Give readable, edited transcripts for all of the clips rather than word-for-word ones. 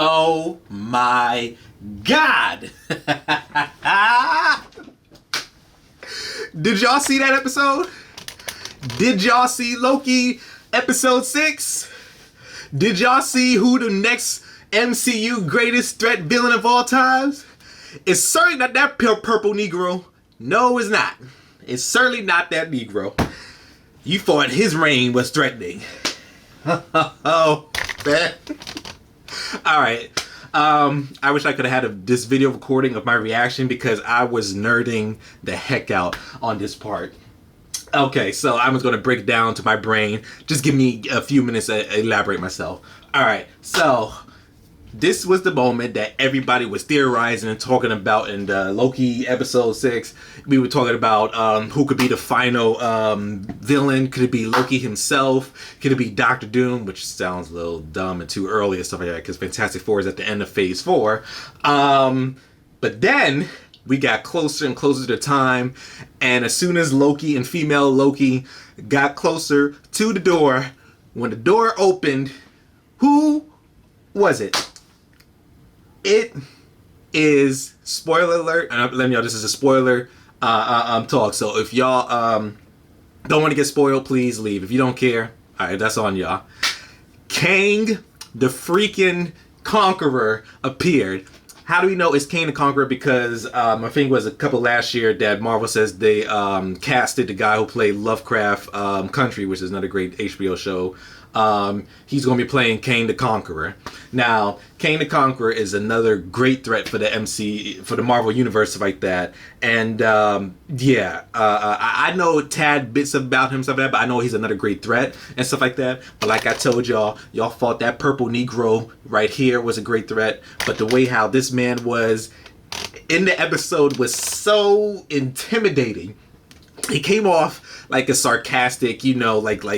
Oh my God. Did y'all see that episode? Did y'all see Loki episode 6? Did y'all see who the next MCU greatest threat villain of all times? It's certainly not that purple Negro. No, it's not. It's certainly not that Negro. You thought his reign was threatening. Oh, man. Alright. I wish I could have had this video recording of my reaction because I was nerding the heck out on this part. Okay, so I was going to break it down to my brain. Just give me a few minutes to elaborate myself. Alright, so this was the moment that everybody was theorizing and talking about in the Loki episode 6. We were talking about who could be the final villain. Could it be Loki himself? Could it be Doctor Doom? Which sounds a little dumb and too early and stuff like that because Fantastic Four is at the end of Phase 4. But then we got closer and closer to time, and as soon as Loki and female Loki got closer to the door, when the door opened, who was it? It is, spoiler alert, and I'm letting y'all, this is a spoiler talk, so if y'all don't want to get spoiled, please leave. If you don't care, alright, that's on y'all. Kang the freaking Conqueror appeared. How do we know it's Kang the Conqueror? Because I think it was a couple last year that Marvel says they casted the guy who played Lovecraft Country, which is another great HBO show. He's going to be playing Kang the Conqueror. Now, Kang the Conqueror is another great threat for the for the Marvel Universe, stuff like that. And yeah, I know tad bits about him, stuff like that, but I know he's another great threat and stuff like that. But like I told y'all thought that purple Negro right here was a great threat. But the way how this man was in the episode was so intimidating. He came off like a sarcastic, you know, like a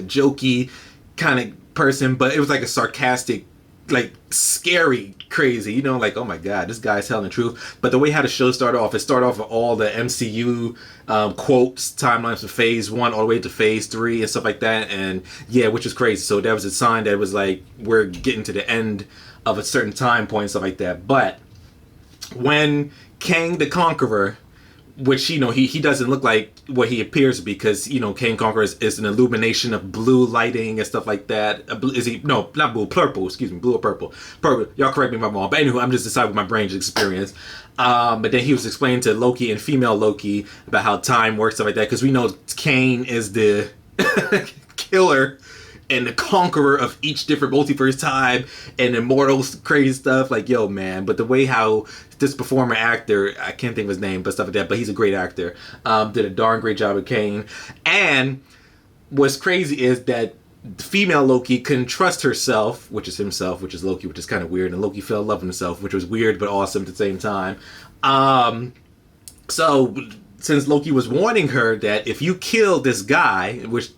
jokey kind of person, but it was like a sarcastic, like scary, crazy, you know, like, oh my God, this guy's telling the truth. But the way how the show started off, it started off with all the MCU quotes, timelines from Phase 1 all the way to Phase 3 and stuff like that, and yeah, which is crazy. So that was a sign that it was like we're getting to the end of a certain time point and stuff like that. But when Kang the Conqueror, which, you know, he doesn't look like what he appears to be, because, you know, Kang Conqueror is an illumination of blue lighting and stuff like that. Is he? No, not blue, purple, excuse me, blue or purple. Purple. Y'all correct me if I'm wrong. But anyway, I'm just deciding what my brain just experienced. But then he was explaining to Loki and female Loki about how time works, stuff like that, because we know Kang is the killer and the conqueror of each different multiverse time and immortals, crazy stuff. Like, yo, man. But the way how this performer actor, I can't think of his name, but stuff like that, but he's a great actor, did a darn great job with Kang. And what's crazy is that female Loki couldn't trust herself, which is himself, which is Loki, which is kind of weird, and Loki fell in love with himself, which was weird but awesome at the same time. So since Loki was warning her that if you kill this guy, which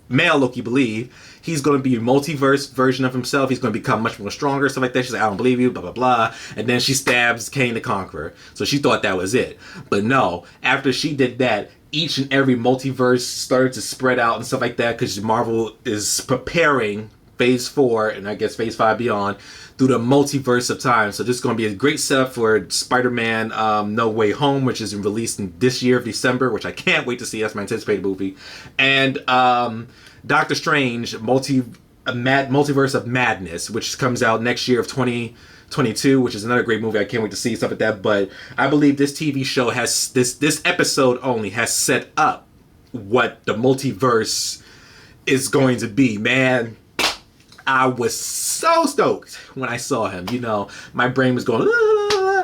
male Loki believed, he's going to be a multiverse version of himself. He's going to become much more stronger, stuff like that. She's like, I don't believe you, blah, blah, blah. And then she stabs Kang the Conqueror. So she thought that was it. But no, after she did that, each and every multiverse started to spread out and stuff like that, because Marvel is preparing Phase 4 and I guess Phase 5 beyond through the multiverse of time. So this is going to be a great setup for Spider-Man No Way Home, which is released in this year of December, which I can't wait to see. That's my anticipated movie. And Doctor Strange Multiverse of Madness, which comes out next year of 2022, which is another great movie. I can't wait to see stuff like that. But I believe this TV show has this episode only has set up what the multiverse is going to be. Man, I was so stoked when I saw him. You know, my brain was going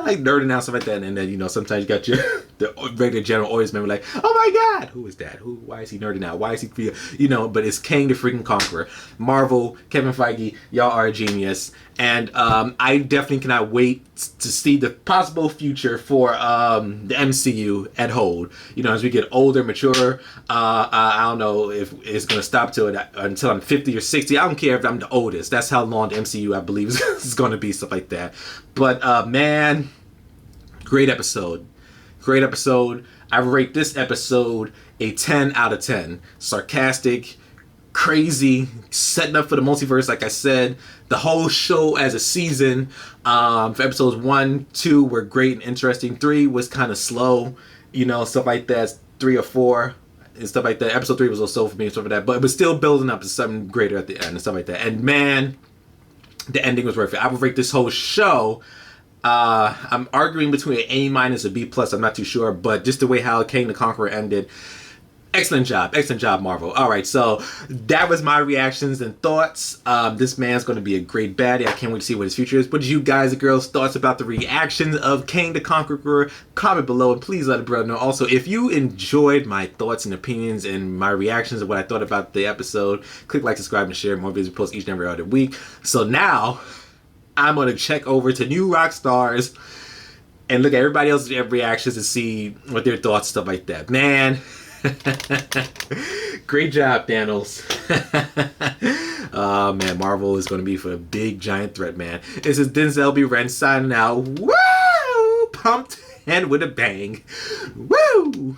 like nerding out, stuff like that. And then, you know, sometimes you got the regular general audience member like, oh my God, who is that? Why is he nerding out? Why is he, you know? But it's Kang the freaking Conqueror. Marvel, Kevin Feige, y'all are a genius. And I definitely cannot wait to see the possible future for the MCU at hold. You know, as we get older, mature, I don't know if it's going to stop until I'm 50 or 60. I don't care if I'm the oldest. That's how long the MCU, I believe, is going to be, stuff like that. But, man, great episode. Great episode. I rate this episode a 10 out of 10. Sarcastic, crazy, setting up for the multiverse. Like I said, the whole show as a season, for episodes 1, 2 were great and interesting. 3 was kind of slow, you know, stuff like that. 3 or 4 and stuff like that. Episode 3 was a little slow for me and stuff like that, but it was still building up to something greater at the end and stuff like that. And man, the ending was worth it. I would rate this whole show. I'm arguing between an A- and a B+. I'm not too sure, but just the way how Kang the Conqueror ended, excellent job, Marvel. All right, so that was my reactions and thoughts. This man's going to be a great baddie. I can't wait to see what his future is. What did you guys and girls thoughts about the reactions of Kang the Conqueror? Comment below and please let a brother know. Also, if you enjoyed my thoughts and opinions and my reactions of what I thought about the episode, click like, subscribe, and share. More videos we post each and every other week. So now I'm going to check over to New Rock Stars and look at everybody else's reactions and see what their thoughts, stuff like that. Man, great job, Thanos. Oh, man, Marvel is going to be for a big, giant threat, man. This is Denzel B. Wren signing out. Woo! Pumped and with a bang. Woo!